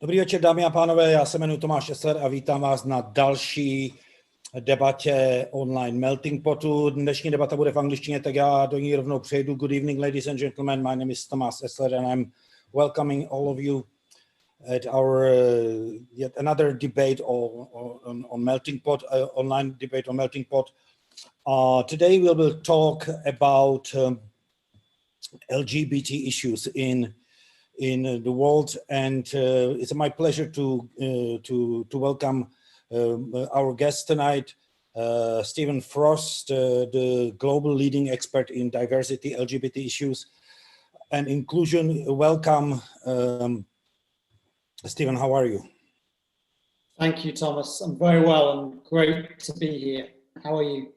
Dobrý večer, dámy a pánové, já se jmenuji Tomáš Etzler a vítám vás na další debatě online Meltingpotu. Dnešní debata bude v angličtině, tak já do ní rovnou přejdu. Good evening, ladies and gentlemen. My name is Tomáš Etzler and I'm welcoming all of you at our yet another debate on Meltingpot, online debate on Meltingpot. Today we will talk about LGBT issues in the world, and it's my pleasure to welcome our guest tonight, Stephen Frost, the global leading expert in diversity, LGBT issues, and inclusion. Welcome, Stephen. How are you? Thank you, Thomas. I'm very well and great to be here. How are you?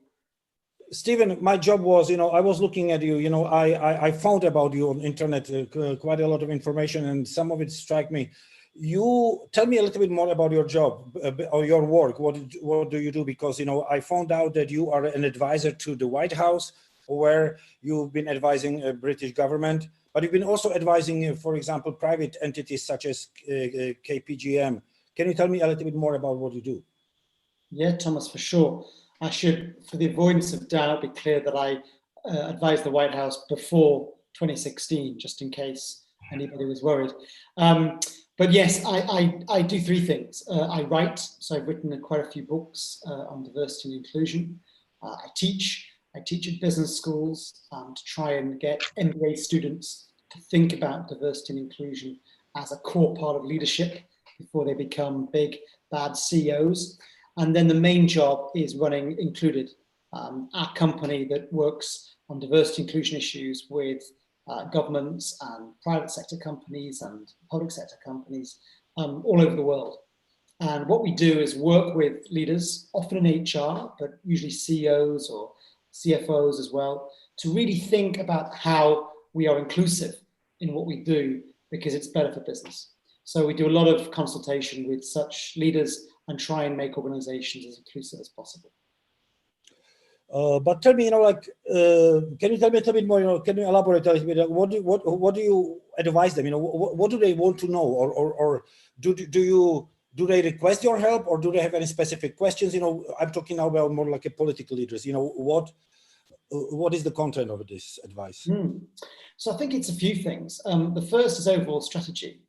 Stephen, my job was, I was looking at you, I found about you on internet quite a lot of information, and some of it struck me. You tell me a little bit more about your job or your work. What do you do? Because, I found out that you are an advisor to the White House, where you've been advising a British government, but you've been also advising, for example, private entities such as KPGM. Can you tell me a little bit more about what you do? Yeah, Thomas, for sure. I should, for the avoidance of doubt, be clear that I advised the White House before 2016, just in case anybody was worried. But yes, I do three things. I write, so I've written quite a few books on diversity and inclusion. I teach at business schools to try and get MBA students to think about diversity and inclusion as a core part of leadership before they become big, bad CEOs. And then the main job is running Included, our company that works on diversity inclusion issues with governments and private sector companies and public sector companies all over the world. And what we do is work with leaders, often in HR, but usually CEOs or CFOs as well, to really think about how we are inclusive in what we do, because it's better for business. So we do a lot of consultation with such leaders and try and make organizations as inclusive as possible. But tell me, can you tell me a little bit more? Can you elaborate a little bit? What do you advise them? What do they want to know, or do they request your help, or do they have any specific questions? I'm talking now about more like a political leaders. What is the content of this advice? So I think it's a few things. The first is overall strategy.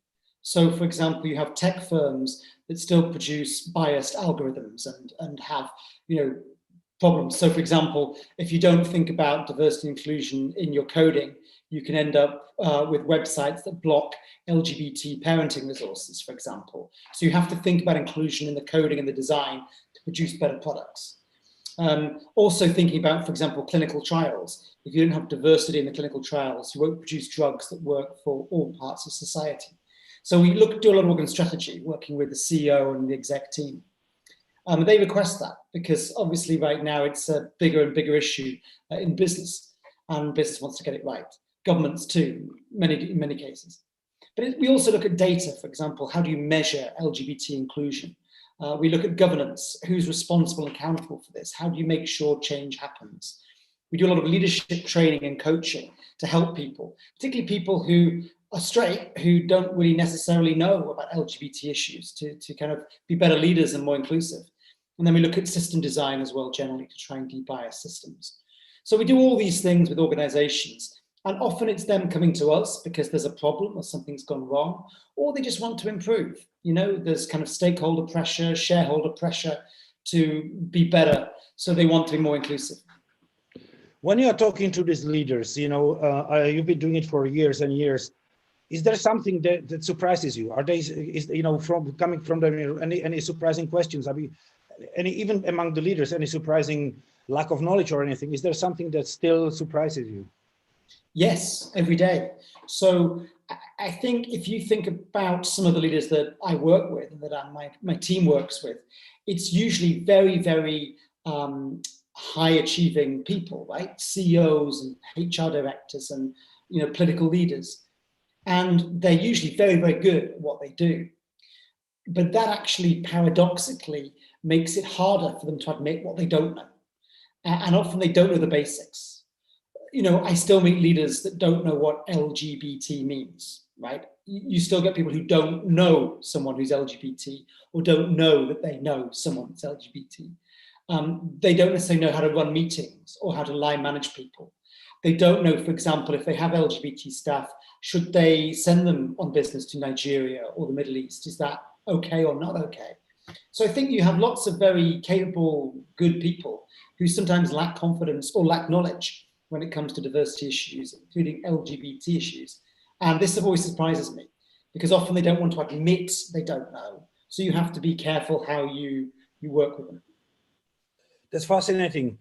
So, for example, you have tech firms that still produce biased algorithms and have, problems. So, for example, if you don't think about diversity and inclusion in your coding, you can end up with websites that block LGBT parenting resources, for example. So you have to think about inclusion in the coding and the design to produce better products. Also thinking about, for example, clinical trials. If you don't have diversity in the clinical trials, you won't produce drugs that work for all parts of society. So we do a lot of work on strategy, working with the CEO and the exec team. They request that because obviously right now it's a bigger and bigger issue in business, and business wants to get it right. Governments too, in many cases. But we also look at data, for example, how do you measure LGBT inclusion? We look at governance, who's responsible and accountable for this? How do you make sure change happens? We do a lot of leadership training and coaching to help people, particularly people who are straight, who don't really necessarily know about LGBT issues, to kind of be better leaders and more inclusive. And then we look at system design as well, generally, to try and de-bias systems. So we do all these things with organizations, and often it's them coming to us because there's a problem or something's gone wrong, or they just want to improve. There's kind of stakeholder pressure, shareholder pressure to be better, so they want to be more inclusive. When you are talking to these leaders, you've been doing it for years and years. Is there something that surprises you? Are they, coming from them, any surprising questions? I mean, even among the leaders, any surprising lack of knowledge or anything? Is there something that still surprises you? Yes, every day. So I think if you think about some of the leaders that I work with and that my team works with, it's usually very, very high achieving people, right? CEOs and HR directors and political leaders. And they're usually very, very good at what they do. But that actually paradoxically makes it harder for them to admit what they don't know. And often they don't know the basics. I still meet leaders that don't know what LGBT means. right? You still get people who don't know someone who's LGBT or don't know that they know someone that's LGBT. They don't necessarily know how to run meetings or how to line manage people. They don't know, for example, if they have LGBT staff, should they send them on business to Nigeria or the Middle East? Is that okay or not okay? So I think you have lots of very capable, good people who sometimes lack confidence or lack knowledge when it comes to diversity issues, including LGBT issues. And this always surprises me because often they don't want to admit they don't know. So you have to be careful how you work with them. That's fascinating.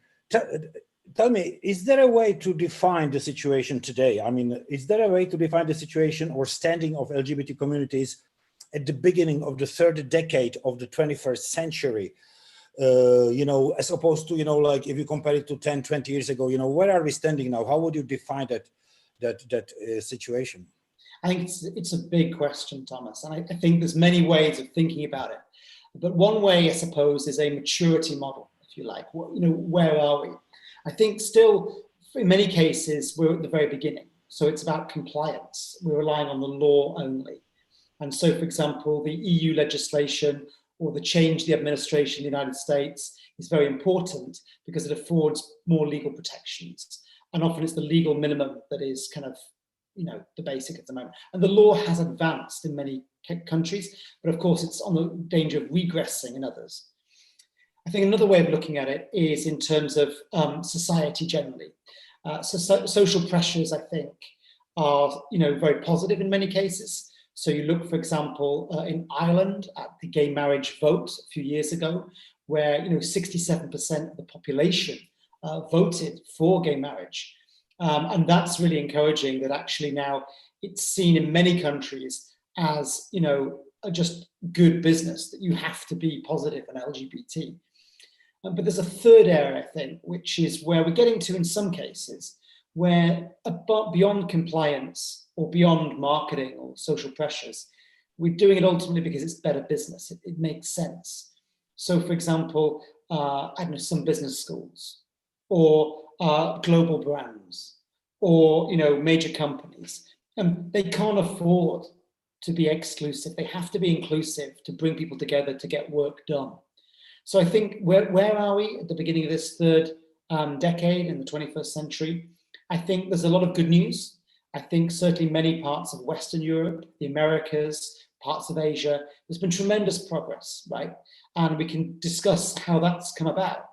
Tell me, is there a way to define the situation today? I mean, is there a way to define the situation or standing of LGBT communities at the beginning of the third decade of the 21st century? You know, as opposed to, you know, like if you compare it to 10, 20 years ago, you know, where are we standing now? How would you define that situation? I think it's a big question, Thomas, and I think there's many ways of thinking about it. But one way, I suppose, is a maturity model, if you like. You know, where are we? I think still, in many cases, we're at the very beginning. So it's about compliance. We're relying on the law only. And so, for example, the EU legislation or the change the administration in the United States is very important because it affords more legal protections. And often it's the legal minimum that is kind of, you know, the basic at the moment. And the law has advanced in many countries, but of course it's on the danger of regressing in others. I think another way of looking at it is in terms of society generally. Social pressures, I think, are, you know, very positive in many cases. So you look, for example, in Ireland at the gay marriage vote a few years ago, where, you know, 67% of the population voted for gay marriage. And that's really encouraging that actually now it's seen in many countries as, you know, just good business, that you have to be positive and LGBT. But there's a third area, I think, which is where we're getting to in some cases, where beyond compliance or beyond marketing or social pressures, we're doing it ultimately because it's better business. It makes sense. So, for example, I don't know, some business schools or global brands or, you know, major companies, they can't afford to be exclusive. They have to be inclusive to bring people together to get work done. So I think where are we at the beginning of this third decade in the 21st century? I think there's a lot of good news. I think certainly many parts of Western Europe, the Americas, parts of Asia, there's been tremendous progress, right? And we can discuss how that's come about.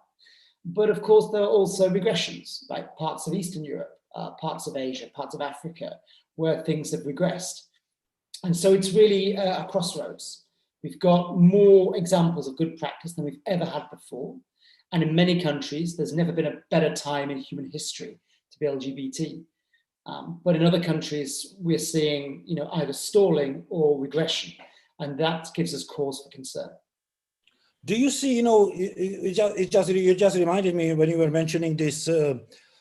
But of course, there are also regressions, right? Parts of Eastern Europe, parts of Asia, parts of Africa, where things have regressed. And so it's really a crossroads. We've got more examples of good practice than we've ever had before. And in many countries, there's never been a better time in human history to be LGBT. But in other countries, we're seeing, you know, either stalling or regression. And that gives us cause for concern. Do you see, you know, you just reminded me when you were mentioning this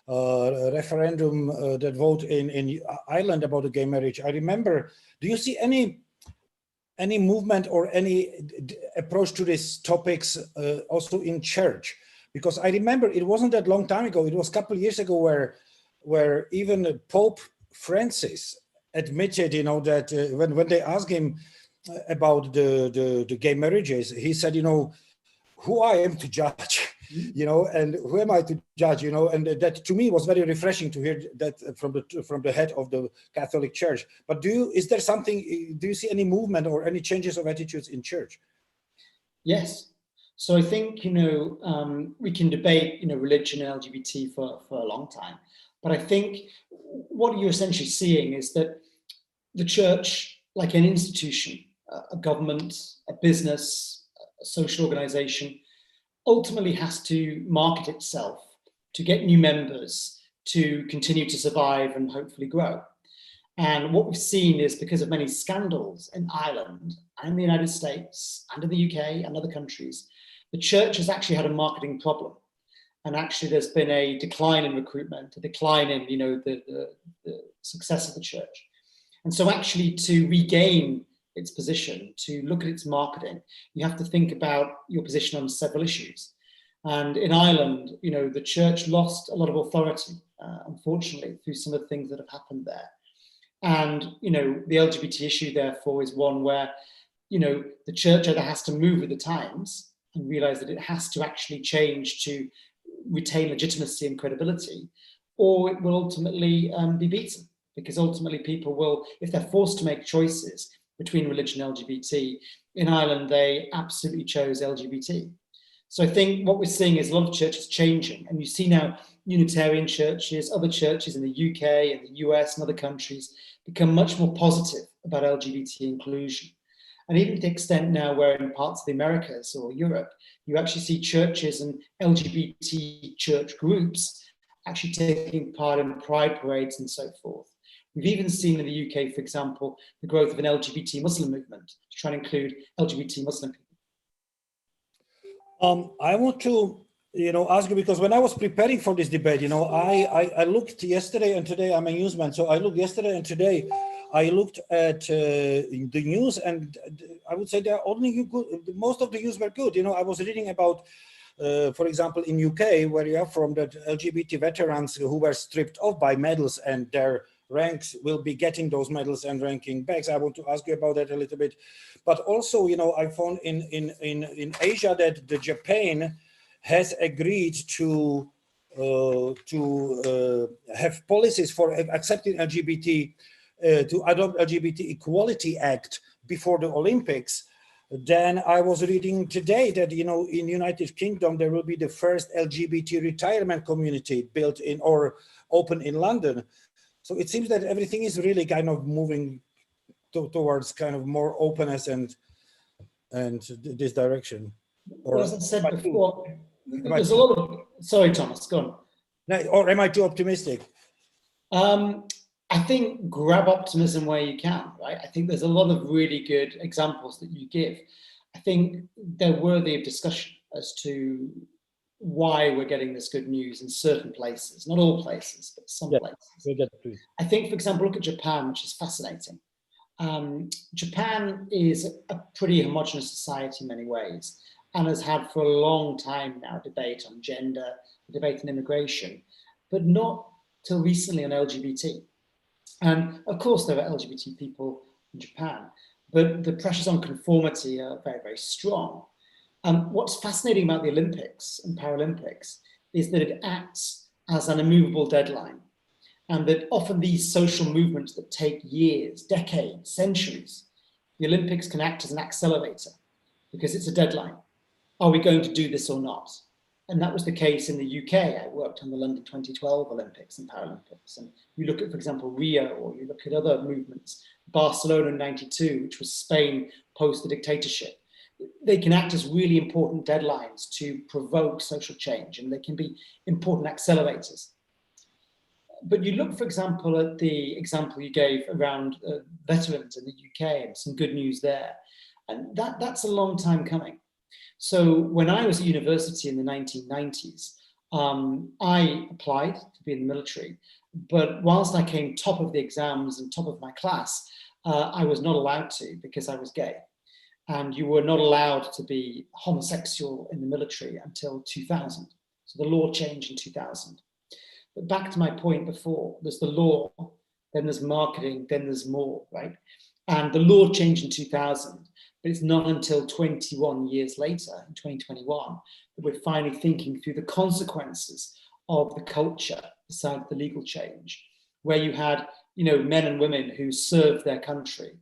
referendum, that vote in Ireland about the gay marriage. I remember, do you see any movement or any approach to these topics also in church? Because I remember it wasn't that long time ago, it was a couple of years ago where even Pope Francis admitted, you know, that when they asked him about the gay marriages, he said, you know, who I am to judge, you know, and who am I to judge, you know, and that to me was very refreshing to hear that from the head of the Catholic Church. But do you see any movement or any changes of attitudes in church? Yes. So I think, you know, we can debate, you know, religion and LGBT for a long time. But I think what you're essentially seeing is that the church, like an institution, a government, a business, a social organization, ultimately has to market itself to get new members, to continue to survive and hopefully grow. And what we've seen is because of many scandals in Ireland and in the United States and in the UK and other countries, the church has actually had a marketing problem. And actually there's been a decline in recruitment, a decline in, you know, the success of the church. And so actually to regain its position, to look at its marketing, you have to think about your position on several issues. And in Ireland, you know, the church lost a lot of authority, unfortunately, through some of the things that have happened there. And, you know, the LGBT issue, therefore, is one where, you know, the church either has to move with the times and realize that it has to actually change to retain legitimacy and credibility, or it will ultimately be beaten, because ultimately people will, if they're forced to make choices between religion and LGBT, in Ireland, they absolutely chose LGBT. So I think what we're seeing is a lot of churches changing, and you see now Unitarian churches, other churches in the UK and the US and other countries become much more positive about LGBT inclusion. And even to the extent now where in parts of the Americas or Europe, you actually see churches and LGBT church groups actually taking part in pride parades and so forth. We've even seen in the UK, for example, the growth of an LGBT Muslim movement to try and include LGBT Muslim people. I want to, ask you, because when I was preparing for this debate, I looked yesterday and today. I'm a newsman, so I looked yesterday and today. I looked at the news, and I would say they're only good. Most of the news were good. I was reading about, for example, in UK, where you are from, the LGBT veterans who were stripped off by medals, and their ranks will be getting those medals and ranking back. I want to ask you about that a little bit. But also, I found in Asia that the Japan has agreed to have policies for accepting LGBT, to adopt LGBT Equality Act before the Olympics. Then I was reading today that, in United Kingdom, there will be the first LGBT retirement community built in or open in London. So it seems that everything is really kind of moving towards kind of more openness and this direction. Or, as I said before, there's a lot of, sorry, Thomas, go on. Or am I too optimistic? I think grab optimism where you can, right? I think there's a lot of really good examples that you give. I think they're worthy of discussion as to why we're getting this good news in certain places, not all places, but some places. I think, for example, look at Japan, which is fascinating. Japan is a pretty homogenous society in many ways, and has had for a long time now debate on gender, debate on immigration, but not till recently on LGBT. And of course, there are LGBT people in Japan, but the pressures on conformity are very, very strong. What's fascinating about the Olympics and Paralympics is that it acts as an immovable deadline, and that often these social movements that take years, decades, centuries, the Olympics can act as an accelerator because it's a deadline. Are we going to do this or not? And that was the case in the UK. I worked on the London 2012 Olympics and Paralympics. And you look at, for example, Rio, or you look at other movements, Barcelona in '92, which was Spain post the dictatorship. They can act as really important deadlines to provoke social change, and they can be important accelerators. But you look, for example, at the example you gave around veterans in the UK and some good news there. And that's a long time coming. So when I was at university in the 1990s, I applied to be in the military, but whilst I came top of the exams and top of my class, I was not allowed to because I was gay. And you were not allowed to be homosexual in the military until 2000. So the law changed in 2000. But back to my point before, there's the law, then there's marketing, then there's more, right? And the law changed in 2000. But it's not until 21 years later, in 2021, that we're finally thinking through the consequences of the culture beside the legal change, where you had, men and women who served their country,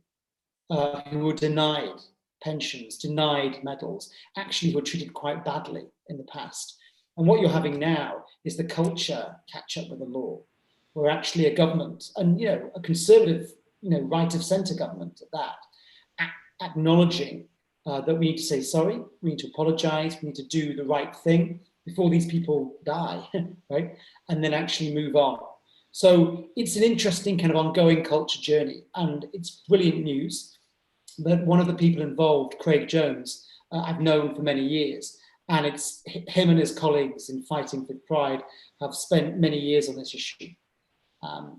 who were denied pensions, denied medals, actually were treated quite badly in the past. And what you're having now is the culture catch up with the law, where actually a government, and a conservative, right of centre government at that, acknowledging that we need to say sorry, we need to apologize, we need to do the right thing before these people die, right? And then actually move on. So it's an interesting kind of ongoing culture journey, and it's brilliant news that one of the people involved, Craig Jones, I've known for many years, and it's him and his colleagues in Fighting for Pride have spent many years on this issue.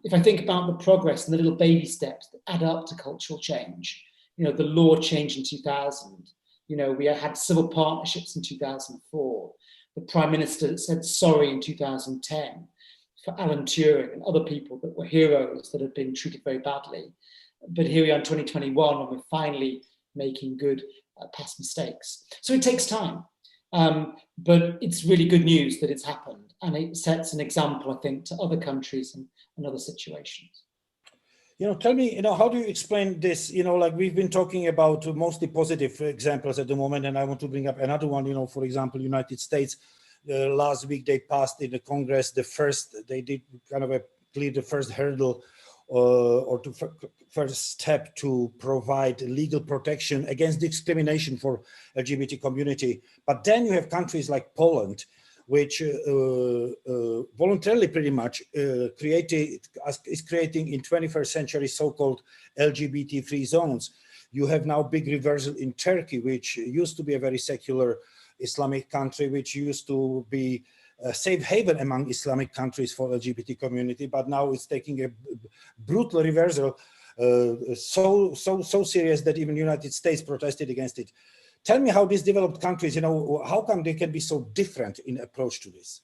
If I think about the progress and the little baby steps that add up to cultural change, the law changed in 2000. We had civil partnerships in 2004. The Prime Minister said sorry in 2010. for Alan Turing and other people that were heroes that had been treated very badly. But here we are in 2021 and we're finally making good past mistakes. So it takes time, but it's really good news that it's happened, and it sets an example, I think, to other countries and other situations. Tell me, how do you explain this? Like we've been talking about mostly positive examples at the moment, and I want to bring up another one. For example, United States, last week they passed in the Congress they did kind of clear the first hurdle or the first step to provide legal protection against discrimination for LGBT community. But then you have countries like Poland, which voluntarily pretty much is creating in 21st century so-called LGBT-free zones. You have now big reversal in Turkey, which used to be a very secular Islamic country, which used to be a safe haven among Islamic countries for LGBT community, but now it's taking a brutal reversal, so serious that even the United States protested against it. Tell me how these developed countries, how come they can be so different in approach to this?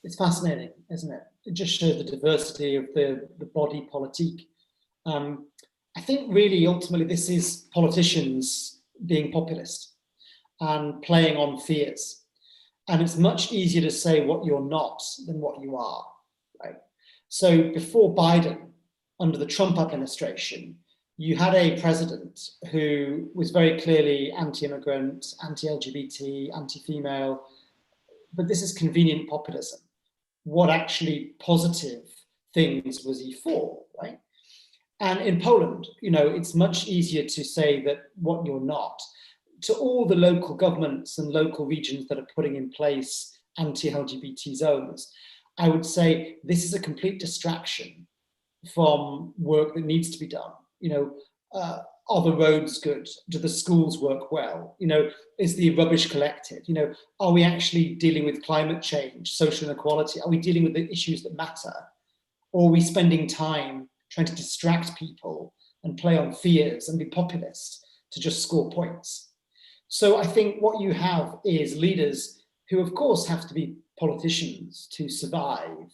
It's fascinating, isn't it? It just shows the diversity of the body politique. I think really ultimately this is politicians being populist and playing on fears. And it's much easier to say what you're not than what you are, right? So before Biden, under the Trump administration, you had a president who was very clearly anti-immigrant, anti-LGBT, anti-female, but this is convenient populism. What actually positive things was he for, right? And in Poland, it's much easier to say that what you're not. To all the local governments and local regions that are putting in place anti-LGBT zones, I would say this is a complete distraction from work that needs to be done. Are the roads good? Do the schools work well? Is the rubbish collected? Are we actually dealing with climate change, social inequality? Are we dealing with the issues that matter? Or are we spending time trying to distract people and play on fears and be populist to just score points? So I think what you have is leaders who, of course, have to be politicians to survive,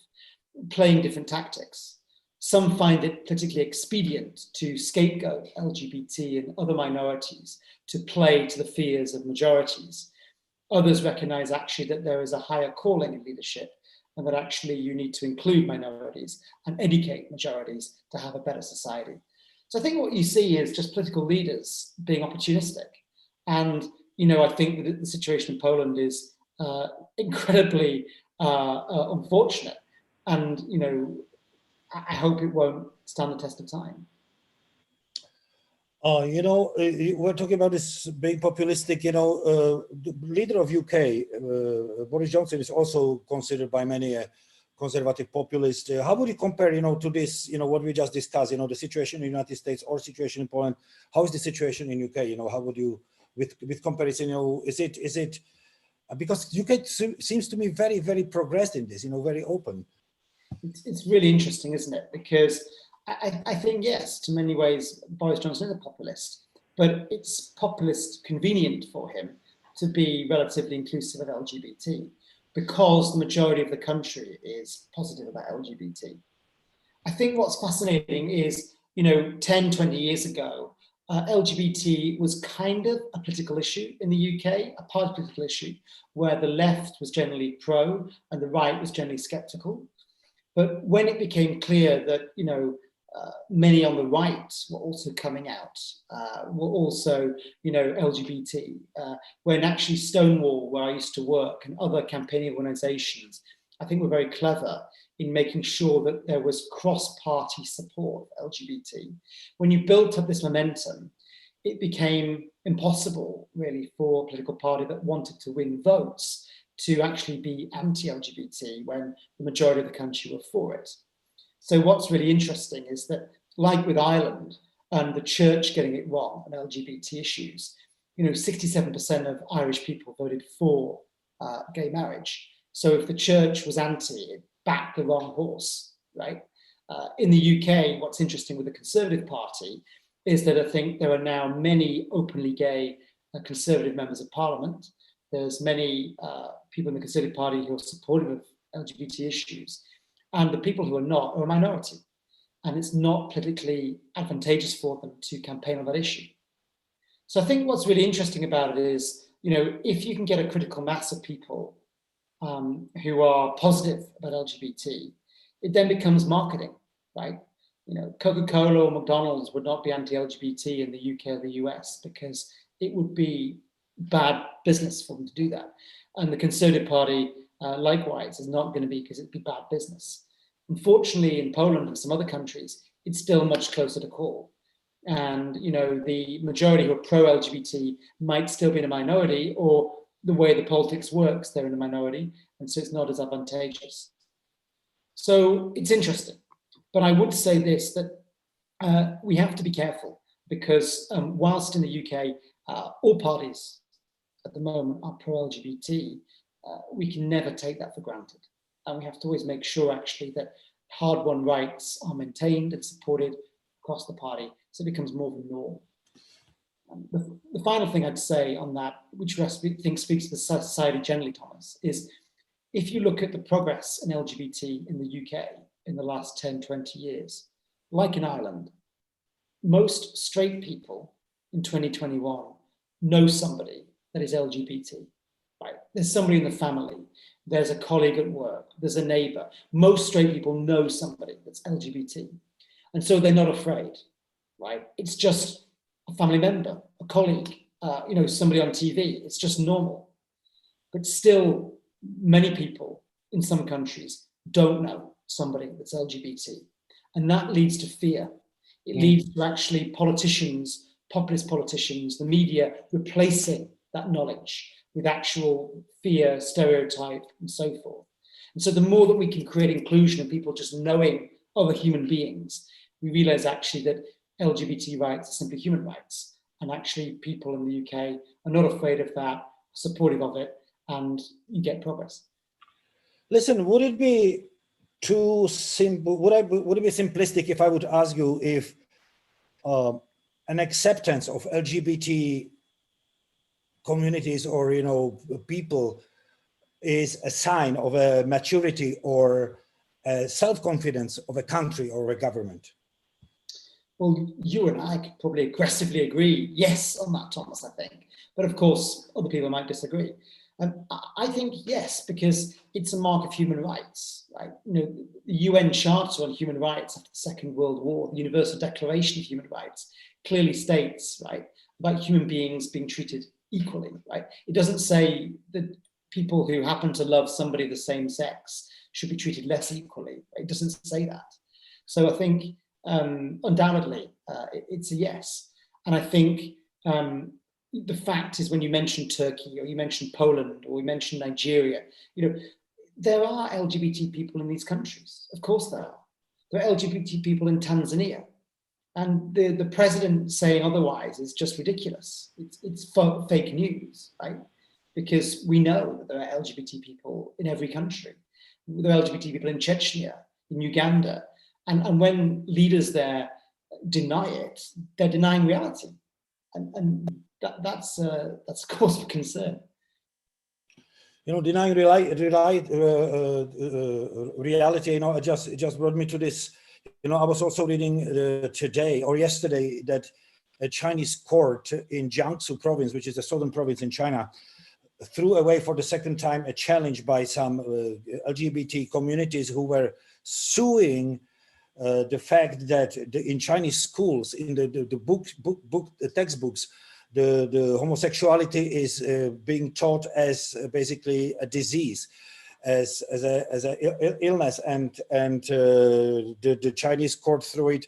playing different tactics. Some find it politically expedient to scapegoat LGBT and other minorities to play to the fears of majorities. Others recognize actually that there is a higher calling in leadership and that actually you need to include minorities and educate majorities to have a better society. So I think what you see is just political leaders being opportunistic. And, I think that the situation in Poland is incredibly unfortunate. And, I hope it won't stand the test of time. We're talking about this being populistic, the leader of UK, Boris Johnson, is also considered by many a conservative populist. How would you compare, to this, what we just discussed, the situation in the United States or situation in Poland? How is the situation in UK? How would you, with comparison, is it, because UK seems to me very, very progressed in this, very open. It's really interesting, isn't it? Because I think, yes, to many ways, Boris Johnson is a populist, but it's populist convenient for him to be relatively inclusive of LGBT because the majority of the country is positive about LGBT. I think what's fascinating is, 10, 20 years ago, LGBT was kind of a political issue in the UK, a part of political issue, where the left was generally pro and the right was generally skeptical. But when it became clear that, many on the right were also coming out, were also, LGBT, when actually Stonewall, where I used to work, and other campaigning organizations, I think were very clever in making sure that there was cross-party support for LGBT. When you built up this momentum, it became impossible, really, for a political party that wanted to win votes to actually be anti-LGBT when the majority of the country were for it. So what's really interesting is that, like with Ireland and the church getting it wrong on LGBT issues, 67% of Irish people voted for gay marriage. So if the church was anti, it backed the wrong horse, right? In the UK, what's interesting with the Conservative Party is that I think there are now many openly gay Conservative members of Parliament. There's many people in the Conservative Party who are supportive of LGBT issues. and the people who are not are a minority. And it's not politically advantageous for them to campaign on that issue. So I think what's really interesting about it is, if you can get a critical mass of people who are positive about LGBT, it then becomes marketing, right? Coca-Cola or McDonald's would not be anti-LGBT in the UK or the US because it would be bad business for them to do that. And the Conservative Party, likewise, is not going to be, because it'd be bad business. Unfortunately, in Poland and some other countries, it's still much closer to call. And, the majority who are pro-LGBT might still be in a minority, or the way the politics works, they're in a minority, and so it's not as advantageous. So it's interesting. But I would say this, that we have to be careful, because whilst in the UK, all parties at the moment are pro-LGBT, we can never take that for granted. And we have to always make sure, actually, that hard-won rights are maintained and supported across the party, so it becomes more of a norm. The final thing I'd say on that, which I think speaks to the society generally, Thomas, is if you look at the progress in LGBT in the UK in the last 10, 20 years, like in Ireland, most straight people in 2021 know somebody that is LGBT, right? There's somebody in the family, there's a colleague at work, there's a neighbor. Most straight people know somebody that's LGBT. And so they're not afraid, right? It's just a family member, a colleague, somebody on TV. It's just normal. But still, many people in some countries don't know somebody that's LGBT. And that leads to fear. It leads to actually politicians, populist politicians, the media replacing that knowledge with actual fear, stereotype, and so forth. And so the more that we can create inclusion and people just knowing other human beings, we realize actually that LGBT rights are simply human rights. And actually people in the UK are not afraid of that, supportive of it, and you get progress. Listen, would it be too simple? Would it be simplistic if I would ask you if an acceptance of LGBT communities or people is a sign of a maturity or a self-confidence of a country or a government? Well, you and I could probably aggressively agree yes on that, Thomas, I think. But of course, other people might disagree. I think yes, because it's a mark of human rights, right? The UN Charter on Human Rights after the Second World War, the Universal Declaration of Human Rights, clearly states, right, about human beings being treated equally, right? It doesn't say that people who happen to love somebody of the same sex should be treated less equally. It doesn't say that. So I think undoubtedly it's a yes. And I think the fact is, when you mention Turkey or you mention Poland or you mention Nigeria, there are LGBT people in these countries. Of course there are. There are LGBT people in Tanzania. And the president saying otherwise is just ridiculous. It's fake news, right? Because we know that there are LGBT people in every country. There are LGBT people in Chechnya, in Uganda. And when leaders there deny it, they're denying reality. And that's a cause for concern. Denying reality, it just brought me to this. I was also reading today or yesterday that a Chinese court in Jiangsu province, which is a southern province in China, threw away for the second time a challenge by some LGBT communities who were suing the fact that in Chinese schools, in the textbooks, the homosexuality is being taught as basically a disease, as a illness, and the Chinese court threw it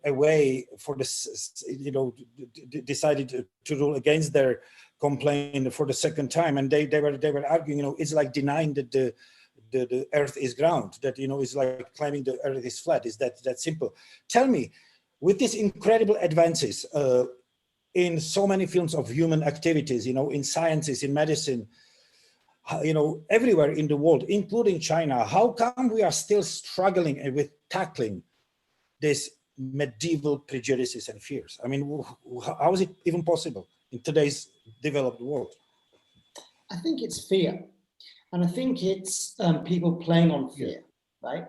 away for this, decided to rule against their complaint for the second time, and they were arguing, it's like denying that the earth is ground, that it's like claiming the earth is flat. Is that simple? Tell me, with these incredible advances in so many fields of human activities, in sciences, in medicine, everywhere in the world, including China, how come we are still struggling with tackling these medieval prejudices and fears? I mean, how is it even possible in today's developed world? I think it's fear. And I think it's people playing on fear. right?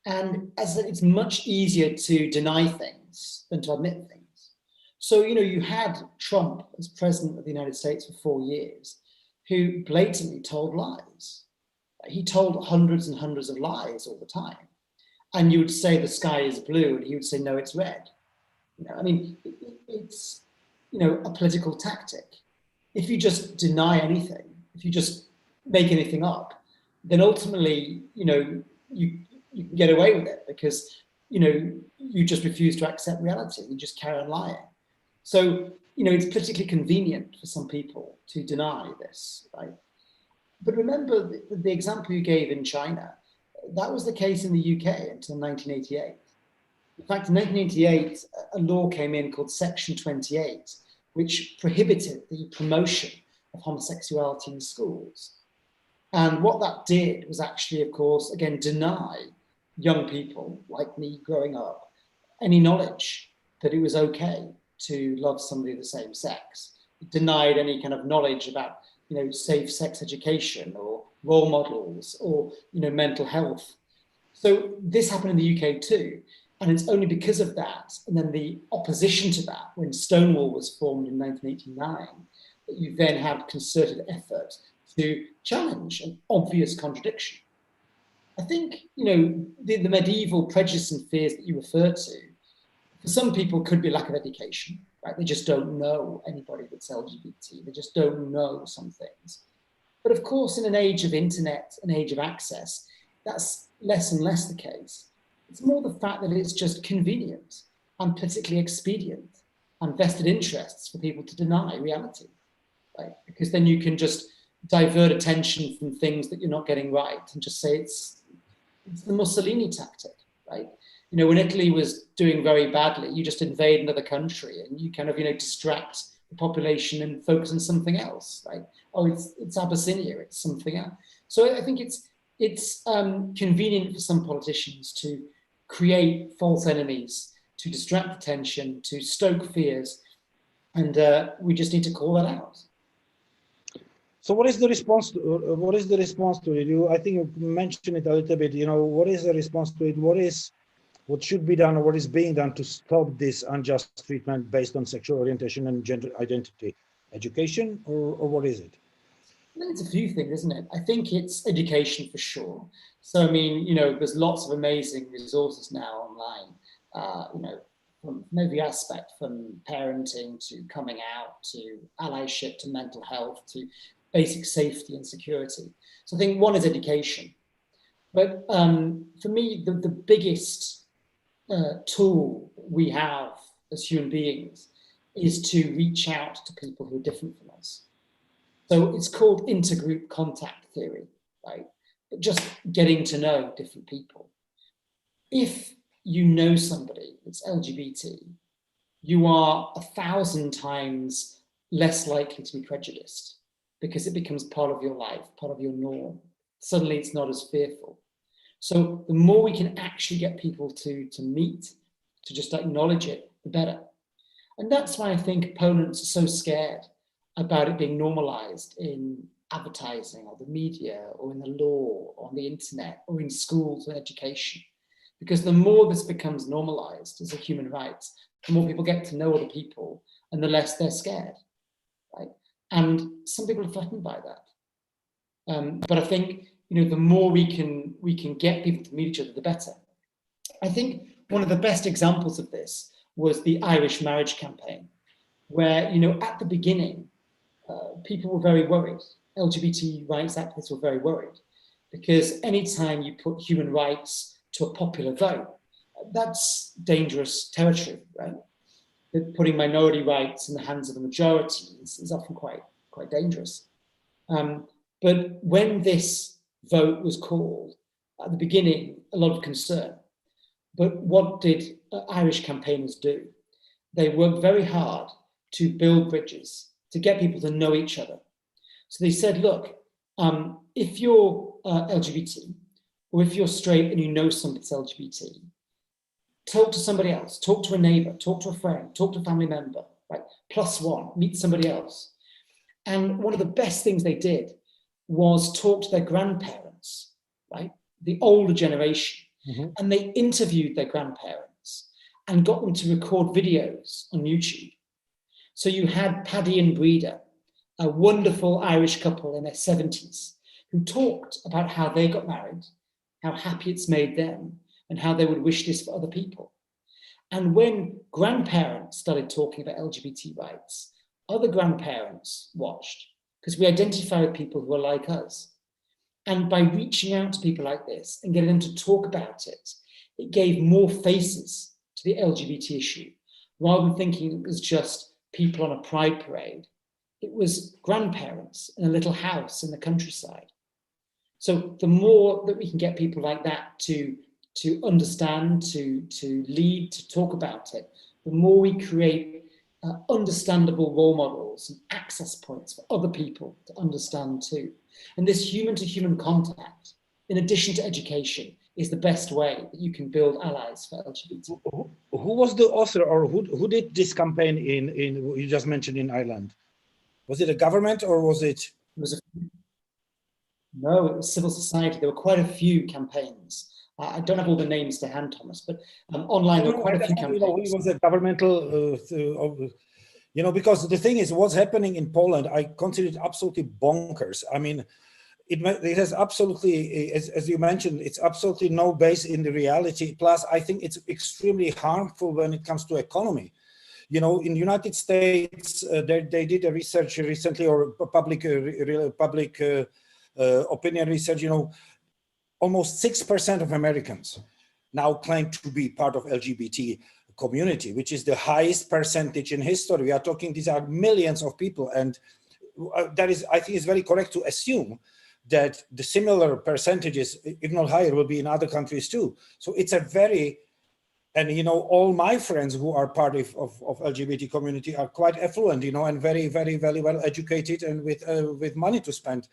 And as I said, it's much easier to deny things than to admit things. So, you know, you had Trump as president of the United States for 4 years, who blatantly told lies. He told hundreds and hundreds of lies all the time. And you would say the sky is blue, and he would say, no, it's red. You know, I mean, it's, you know, a political tactic. If you just deny anything, if you just make anything up, then ultimately, you know, you can get away with it because, you know, you just refuse to accept reality. You just carry on lying. So, you know, it's politically convenient for some people to deny this, right? But remember the example you gave in China, that was the case in the UK until 1988. In fact, in 1988, a law came in called Section 28, which prohibited the promotion of homosexuality in schools. And what that did was actually, of course, again, deny young people like me growing up any knowledge that it was okay to love somebody of the same sex. It denied any kind of knowledge about, you know, safe sex education or role models or, you know, mental health. So this happened in the UK too. And it's only because of that, and then the opposition to that, when Stonewall was formed in 1989, that you then had concerted effort to challenge an obvious contradiction. I think, you know, the medieval prejudice and fears that you refer to, for some people could be lack of education, right? They just don't know anybody that's LGBT. They just don't know some things. But of course, in an age of internet, an age of access, that's less and less the case. It's more the fact that it's just convenient and politically expedient and vested interests for people to deny reality, right? Because then you can just divert attention from things that you're not getting right and just say it's the Mussolini tactic, right? You know, when Italy was doing very badly, you just invade another country and you kind of, you know, distract the population and focus on something else, right? Oh, it's Abyssinia, it's something else. So I think it's convenient for some politicians to create false enemies, to distract attention, to stoke fears, and we just need to call that out. So what is the response to it? I think you mentioned it a little bit. You know, what is the response to it? What should be done, or what is being done to stop this unjust treatment based on sexual orientation and gender identity? Education, or what is it? I think it's a few things, isn't it? I think it's education for sure. So, I mean, you know, there's lots of amazing resources now online, you know, from every aspect, from parenting to coming out to allyship to mental health to basic safety and security. So I think one is education. But for me, the biggest tool we have as human beings is to reach out to people who are different from us. So it's called intergroup contact theory, right? But just getting to know different people. If you know somebody that's LGBT, you are 1,000 times less likely to be prejudiced because it becomes part of your life, part of your norm. Suddenly it's not as fearful. So the more we can actually get people to meet, to just acknowledge it, the better. And that's why I think opponents are so scared about it being normalized in advertising or the media or in the law or on the internet or in schools or education. Because the more this becomes normalized as a human right, the more people get to know other people and the less they're scared, right? And some people are threatened by that. But I think, you know, the more we can get people to meet each other, the better. I think one of the best examples of this was the Irish marriage campaign, where, you know, at the beginning, people were very worried. LGBT rights activists were very worried because anytime you put human rights to a popular vote, that's dangerous territory, right? That putting minority rights in the hands of the majority is often quite dangerous. But when this vote was called, at the beginning, a lot of concern. But what did Irish campaigners do? They worked very hard to build bridges, to get people to know each other. So they said, look, if you're LGBT, or if you're straight and you know somebody's LGBT, talk to somebody else, talk to a neighbor, talk to a friend, talk to a family member, right? +1, meet somebody else. And one of the best things they did was talk to their grandparents, right? the older generation, and they interviewed their grandparents and got them to record videos on YouTube. So you had Paddy and Breeda, a wonderful Irish couple in their 70s, who talked about how they got married, how happy it's made them, and how they would wish this for other people. And when grandparents started talking about LGBT rights, other grandparents watched, because we identify with people who are like us. And by reaching out to people like this and getting them to talk about it, it gave more faces to the LGBT issue, rather than thinking it was just people on a pride parade. It was grandparents in a little house in the countryside. So the more that we can get people like that to understand, to lead, to talk about it, the more we create understandable role models and access points for other people to understand too. And this human-to-human contact, in addition to education, is the best way that you can build allies for LGBT. Who was the author, or who did this campaign in you just mentioned in Ireland? Was it a government, or was it? No, it was civil society. There were quite a few campaigns. I don't have all the names to hand, Thomas, but online there were quite a few campaigns. It was a governmental, because the thing is, what's happening in Poland, I consider it absolutely bonkers. I mean, it has absolutely, as you mentioned, it's absolutely no base in the reality. Plus, I think it's extremely harmful when it comes to economy. In the United States, they did a research recently, or public opinion research, almost 6% of Americans now claim to be part of LGBT community, which is the highest percentage in history. We are talking, these are millions of people. And that is, I think it's very correct to assume that the similar percentages, if not higher, will be in other countries too. So it's a very, and all my friends who are part of LGBT community are quite affluent, and very, very, very well educated and with money to spend.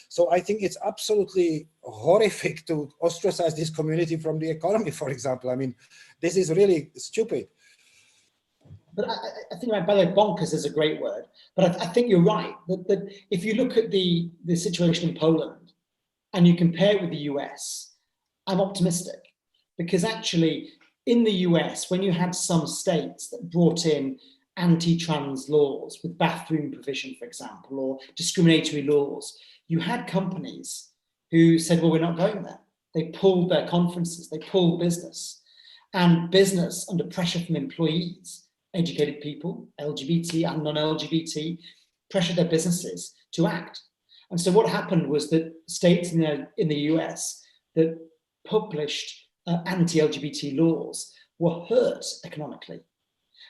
So I think it's absolutely horrific to ostracize this community from the economy, for example. I mean, this is really stupid. But I think, by the way, bonkers is a great word. But I think you're right, that if you look at the situation in Poland and you compare it with the US, I'm optimistic. Because actually, in the US, when you had some states that brought in anti-trans laws with bathroom provision, for example, or discriminatory laws, you had companies who said, well, we're not going there. They pulled their conferences, they pulled business. And business, under pressure from employees, educated people, LGBT and non-LGBT, pressured their businesses to act. And so what happened was that states in the US that published anti-LGBT laws were hurt economically.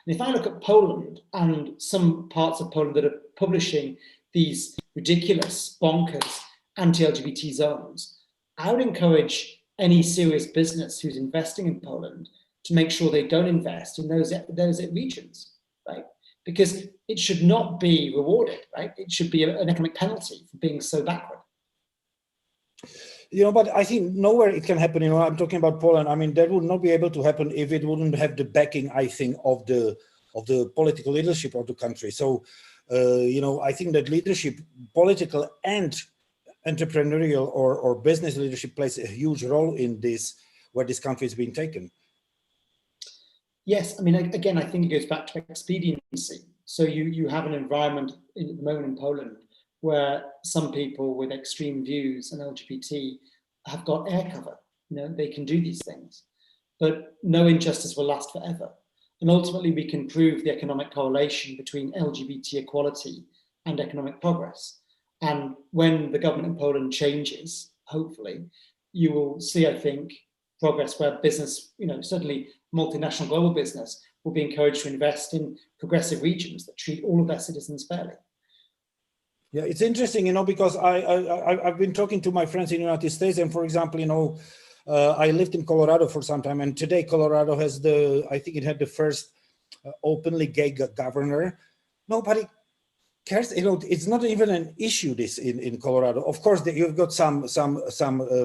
And if I look at Poland and some parts of Poland that are publishing these ridiculous, bonkers anti-LGBT zones, I would encourage any serious business who's investing in Poland to make sure they don't invest in those regions, right? Because it should not be rewarded, right? It should be an economic penalty for being so backward. But I think nowhere it can happen. I'm talking about Poland. I mean, that would not be able to happen if it wouldn't have the backing, I think, of the political leadership of the country. So, I think that leadership, political and entrepreneurial or business leadership, plays a huge role in this, where this country is being taken. Yes, I mean, again, I think it goes back to expediency. So you have an environment at the moment in Poland where some people with extreme views and LGBT have got air cover. They can do these things, but no injustice will last forever. And ultimately, we can prove the economic correlation between LGBT equality and economic progress. And when the government in Poland changes, hopefully, you will see, I think, progress where business, certainly multinational global business, will be encouraged to invest in progressive regions that treat all of their citizens fairly. Yeah, it's interesting, because I've been talking to my friends in the United States, and for example, I lived in Colorado for some time, and today Colorado has I think it had the first openly gay governor. Nobody cares, it's not even an issue this in Colorado. Of course, you've got some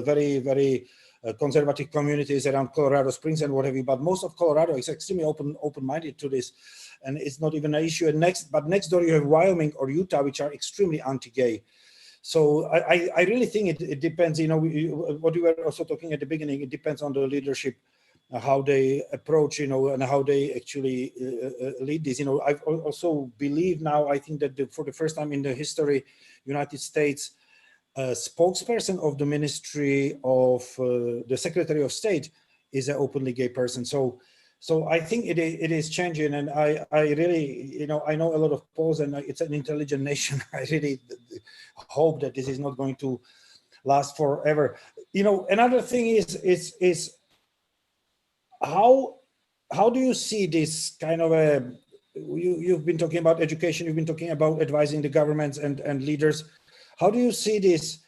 very, very conservative communities around Colorado Springs and what have you, but most of Colorado is extremely open-minded to this. And it's not even an issue. But next door you have Wyoming or Utah, which are extremely anti-gay. So I really think it depends, you know, what you were also talking at the beginning, it depends on the leadership, how they approach, you know, and how they actually lead this. You know, I also believe now, I think that for the first time in the history, United States, spokesperson of the Ministry of the Secretary of State is an openly gay person. So I think it is changing, and I really, you know, I know a lot of Poles, and it's an intelligent nation. I really hope that this is not going to last forever. You know, another thing is how do you see this kind of a, you've been talking about education, you've been talking about advising the governments and leaders. How do you see this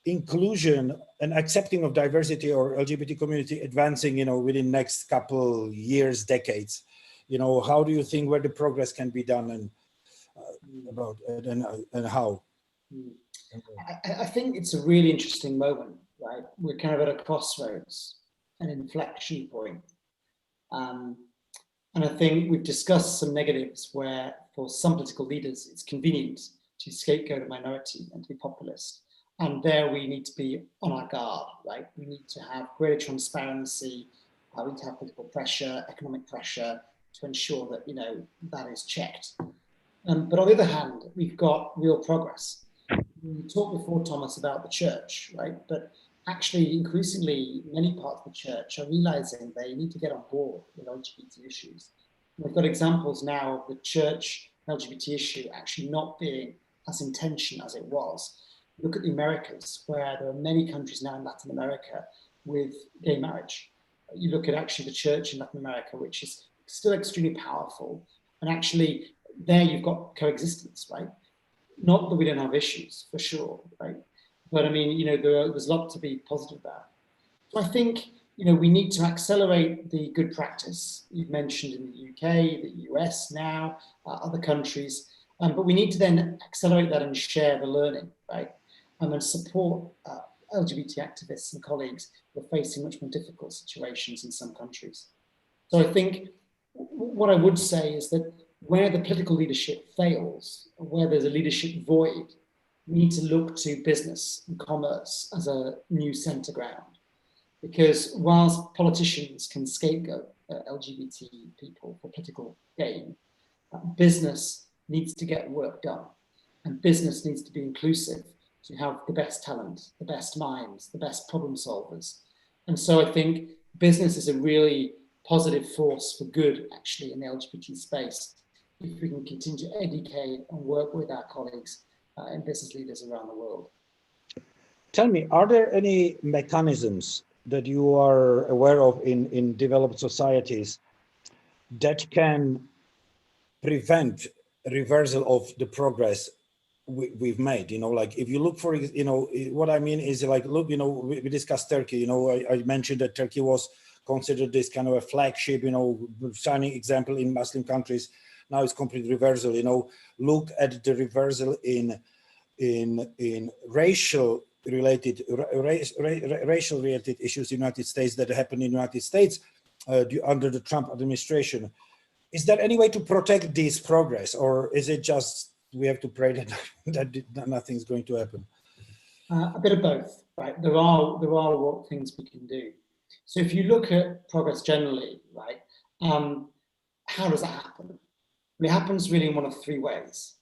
inclusion and accepting of diversity or LGBT community advancing, you know, within next couple years, decades? You know, how do you think where the progress can be done, and about it, and how? I think it's a really interesting moment, right? We're kind of at a crossroads, an inflection point. And I think we've discussed some negatives where for some political leaders, it's convenient to scapegoat a minority and to be populist. And there we need to be on our guard, right? We need to have greater transparency. We need to have political pressure, economic pressure to ensure that, you know, that is checked. But on the other hand, we've got real progress. We talked before, Thomas, about the church, right? But actually, increasingly, many parts of the church are realizing they need to get on board with LGBT issues. We've got examples now of the church LGBT issue actually not being as intention as it was. Look at the Americas, where there are many countries now in Latin America with gay marriage. You look at actually the church in Latin America, which is still extremely powerful. And actually, there you've got coexistence, right? Not that we don't have issues, for sure, right? But I mean, you know, there's a lot to be positive about. So I think, you know, we need to accelerate the good practice. You've mentioned in the UK, the US now, other countries, but we need to then accelerate that and share the learning, right? And support LGBT activists and colleagues who are facing much more difficult situations in some countries. So I think what I would say is that where the political leadership fails, where there's a leadership void, we need to look to business and commerce as a new centre ground. Because whilst politicians can scapegoat LGBT people for political gain, business needs to get work done. And business needs to be inclusive to have the best talent, the best minds, the best problem solvers. And so I think business is a really positive force for good, actually, in the LGBT space, if we can continue to educate and work with our colleagues and business leaders around the world. Tell me, are there any mechanisms that you are aware of in developed societies that can prevent reversal of the progress we've made? You know, like if you look for, you know, what I mean is like, look, you know, we discussed Turkey, you know, I mentioned that Turkey was considered this kind of a flagship, you know, shining example in Muslim countries. Now it's complete reversal, you know. Look at the reversal in racial related issues in the United States that happened in the United States under the Trump administration. Is there any way to protect this progress, or is it just we have to pray that nothing's going to happen? A bit of both, right? There are things we can do. So if you look at progress generally, right, how does that happen? It happens really in one of three ways: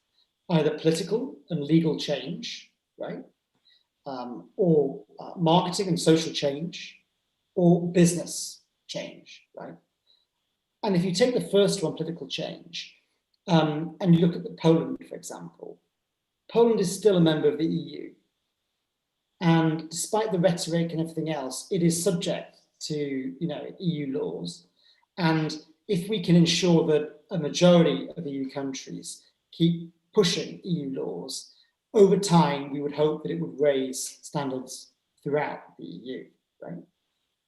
either political and legal change, right, or marketing and social change, or business change, right? And if you take the first one, political change, and you look at Poland, for example, Poland is still a member of the EU. And despite the rhetoric and everything else, it is subject to, you know, EU laws. And if we can ensure that a majority of EU countries keep pushing EU laws, over time, we would hope that it would raise standards throughout the EU, right?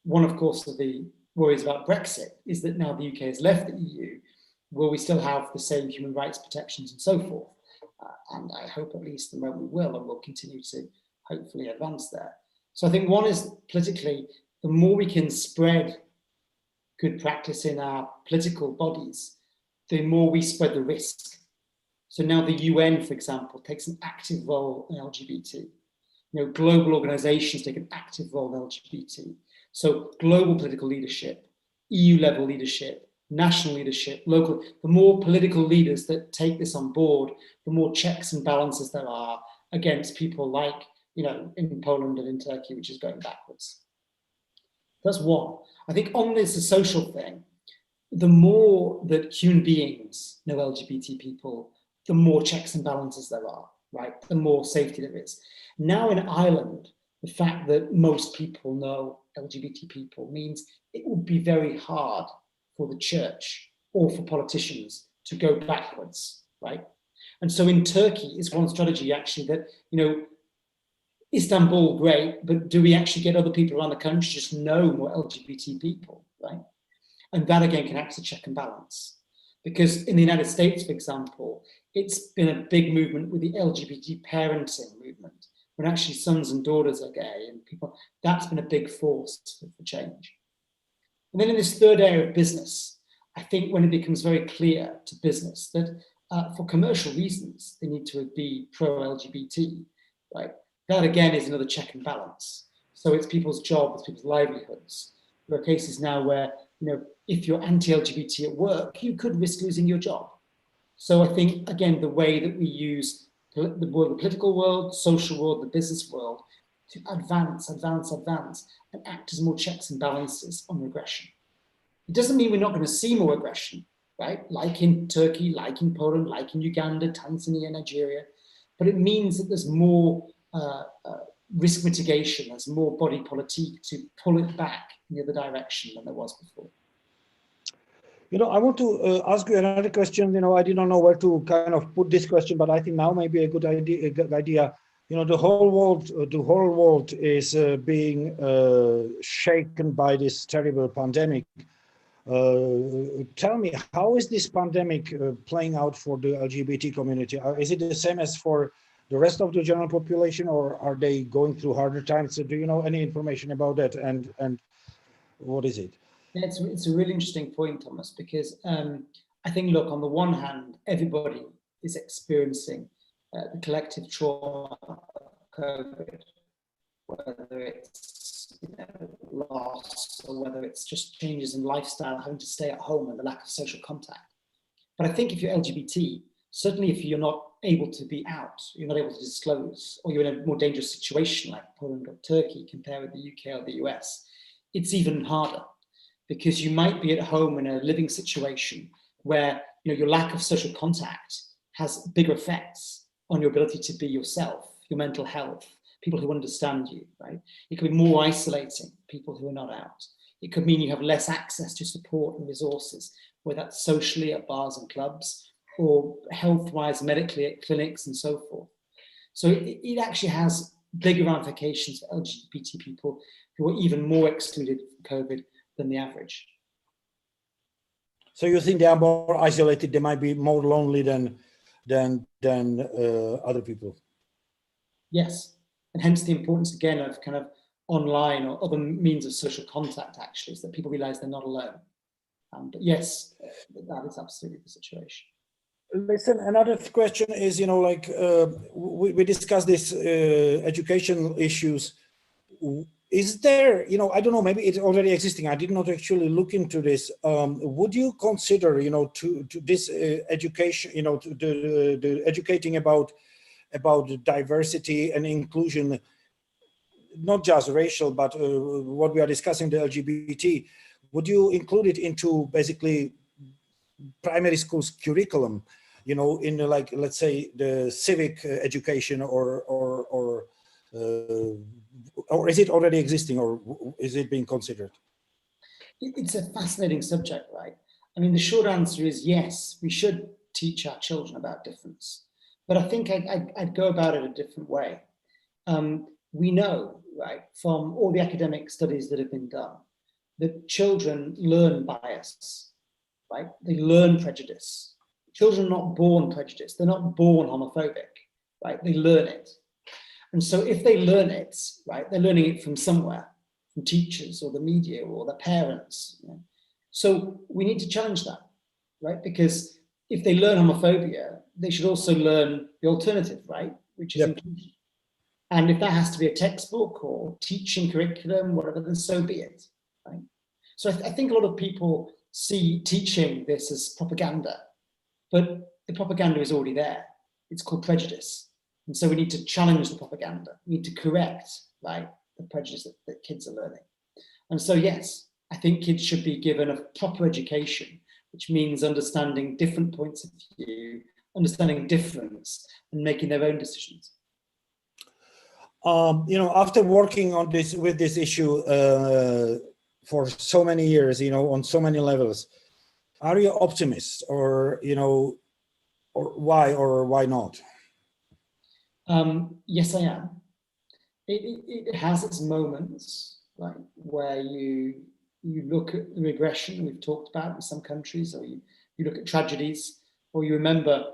One, of course, of the worries about Brexit is that now the UK has left the EU, will we still have the same human rights protections and so forth? And I hope at least the moment we will, and we'll continue to hopefully advance there. So I think one is politically, the more we can spread good practice in our political bodies, the more we spread the risk. So now the UN, for example, takes an active role in LGBT. Global organizations take an active role in LGBT. So global political leadership, EU level leadership, national leadership, local, the more political leaders that take this on board, the more checks and balances there are against people like, in Poland and in Turkey, which is going backwards. That's one. I think on this, the social thing, the more that human beings know LGBT people, the more checks and balances there are, right? The more safety there is. Now in Ireland, the fact that most people know LGBT people means it would be very hard for the church or for politicians to go backwards, right? And so in Turkey is one strategy actually that, Istanbul, great, but do we actually get other people around the country to just know more LGBT people, right? And that again can act as a check and balance. Because in the United States, for example, it's been a big movement with the LGBT parenting movement, when actually sons and daughters are gay and people, that's been a big force for change. And then in this third area of business, I think when it becomes very clear to business that for commercial reasons, they need to be pro-LGBT, right? That again is another check and balance. So it's people's jobs, it's people's livelihoods. There are cases now where, if you're anti-LGBT at work, you could risk losing your job. So I think, again, the way that we use the political world, the social world, the business world to advance, and act as more checks and balances on aggression. It doesn't mean we're not going to see more aggression, right? Like in Turkey, like in Poland, like in Uganda, Tanzania, Nigeria. But it means that there's more risk mitigation, there's more body politique to pull it back in the other direction than there was before. I want to ask you another question. I did not know where to kind of put this question, but I think now may be a good idea. The whole world is being shaken by this terrible pandemic. Tell me, how is this pandemic playing out for the LGBT community? Is it the same as for the rest of the general population, or are they going through harder times? So do you know any information about that, and what is it? Yeah, it's a really interesting point, Thomas, because I think, look, on the one hand, everybody is experiencing the collective trauma of COVID, whether it's loss or whether it's just changes in lifestyle, having to stay at home and the lack of social contact. But I think if you're LGBT, certainly if you're not able to be out, you're not able to disclose, or you're in a more dangerous situation like Poland or Turkey compared with the UK or the US, it's even harder. Because you might be at home in a living situation where your lack of social contact has bigger effects on your ability to be yourself, your mental health, people who understand you, right? It could be more isolating, people who are not out. It could mean you have less access to support and resources, whether that's socially at bars and clubs, or health-wise, medically at clinics and so forth. So it actually has bigger ramifications for LGBT people who are even more excluded from COVID than the average. So you think they are more isolated? They might be more lonely than other people. Yes, and hence the importance again of kind of online or other means of social contact. Actually, is that people realize they're not alone. But yes, that is absolutely the situation. Listen, another question is, we discussed this educational issues. Is there, I don't know, maybe it's already existing. I did not actually look into this. Would you consider, to this education, the educating about diversity and inclusion, not just racial, but what we are discussing, the LGBT, would you include it into basically primary school's curriculum, in let's say the civic education or is it already existing, or is it being considered? It's a fascinating subject, right? I mean, the short answer is yes, we should teach our children about difference. But I think I'd go about it a different way. We know, right, from all the academic studies that have been done, that children learn bias, right? They learn prejudice. Children are not born prejudiced. They're not born homophobic, right? They learn it. And so if they learn it, right, they're learning it from somewhere, from teachers or the media or their parents. So we need to challenge that, right? Because if they learn homophobia, they should also learn the alternative, right? Which is inclusion. And if that has to be a textbook or teaching curriculum, whatever, then so be it, right? So I think a lot of people see teaching this as propaganda, but the propaganda is already there. It's called prejudice. And so we need to challenge the propaganda. We need to correct, right, the prejudice that kids are learning. And so, yes, I think kids should be given a proper education, which means understanding different points of view, understanding difference, and making their own decisions. After working on this with this issue for so many years, on so many levels, are you optimist, or or why not? Yes, I am. It has its moments, right, where you look at the regression we've talked about in some countries, or you look at tragedies, or you remember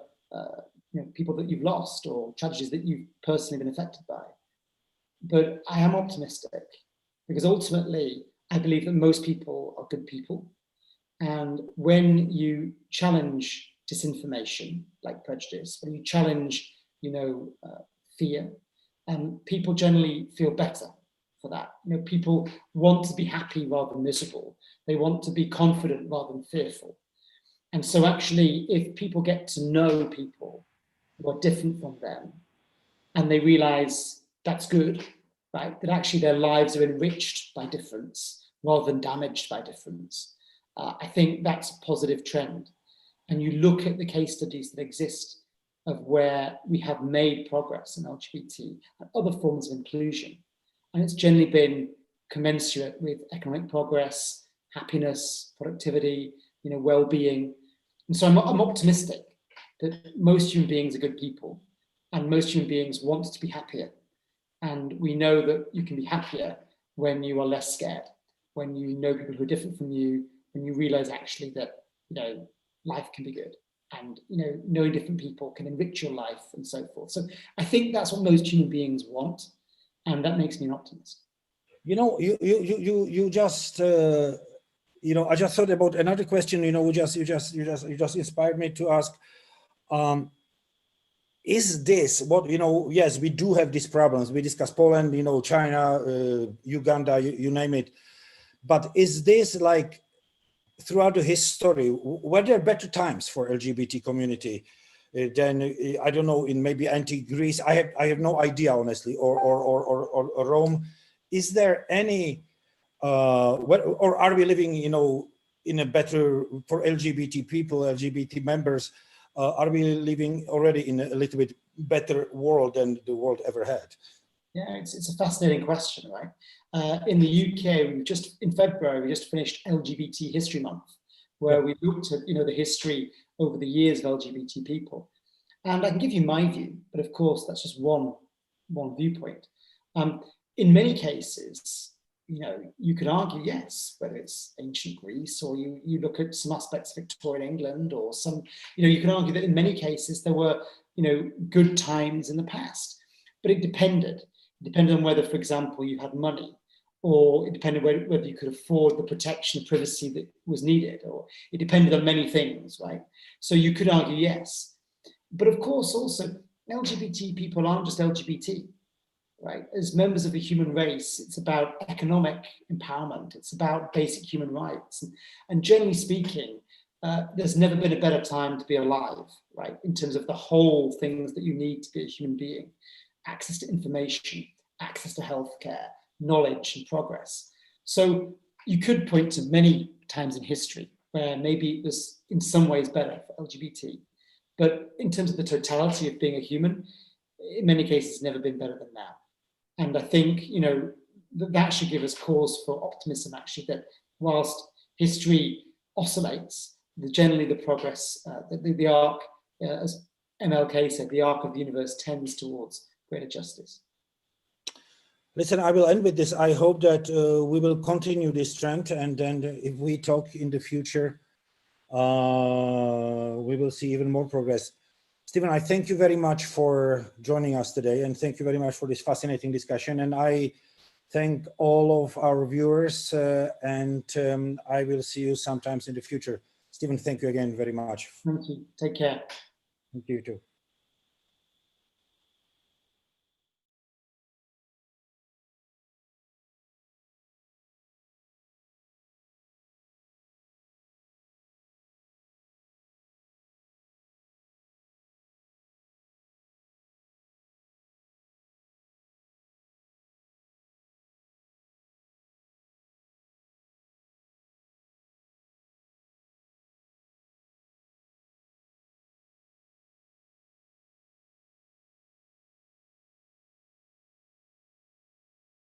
people that you've lost, or tragedies that you've personally been affected by. But I am optimistic, because ultimately I believe that most people are good people. And when you challenge disinformation, like prejudice, when you challenge, fear, people generally feel better for that. People want to be happy rather than miserable. They want to be confident rather than fearful. And so actually, if people get to know people who are different from them, and they realize that's good, right? That actually their lives are enriched by difference rather than damaged by difference. I think that's a positive trend. And you look at the case studies that exist of where we have made progress in LGBT and other forms of inclusion. And it's generally been commensurate with economic progress, happiness, productivity, well-being. And so I'm optimistic that most human beings are good people, and most human beings want to be happier. And we know that you can be happier when you are less scared, when you know people who are different from you, when you realize actually that, life can be good, and, knowing different people can enrich your life and so forth. So I think that's what most human beings want, and that makes me an optimist. You just, I just thought about another question, you just inspired me to ask, is this what, yes, we do have these problems. We discuss Poland, China, Uganda, you name it. But is this like throughout the history, were there better times for LGBT community than, I don't know, in maybe anti-Greece? I have no idea, honestly, or Rome. Is there any, or are we living, in a better, for LGBT people, LGBT members, are we living already in a little bit better world than the world ever had? Yeah, it's a fascinating question, right? In the UK, in February, we just finished LGBT History Month, where we looked at, the history over the years of LGBT people. And I can give you my view, but of course, that's just one viewpoint. In many cases, you could argue, yes, whether it's ancient Greece, or you look at some aspects of Victorian England, or some, you can argue that in many cases there were, good times in the past, but it depended. It depended on whether, for example, you had money, or it depended whether you could afford the protection and privacy that was needed, or it depended on many things, right? So you could argue, yes. But of course, also, LGBT people aren't just LGBT, right? As members of the human race, it's about economic empowerment. It's about basic human rights. And generally speaking, there's never been a better time to be alive, right? In terms of the whole things that you need to be a human being. Access to information, access to healthcare, knowledge and progress. So you could point to many times in history where maybe it was in some ways better for LGBT. But in terms of the totality of being a human, in many cases, it's never been better than now. And I think, that should give us cause for optimism, actually, that whilst history oscillates, generally the progress, the arc, as MLK said, the arc of the universe tends towards greater justice. Listen, I will end with this. I hope that we will continue this trend, and then if we talk in the future, we will see even more progress. Stephen, I thank you very much for joining us today, and thank you very much for this fascinating discussion. And I thank all of our viewers, and I will see you sometimes in the future. Stephen, thank you again very much. Thank you. Take care. Thank you too.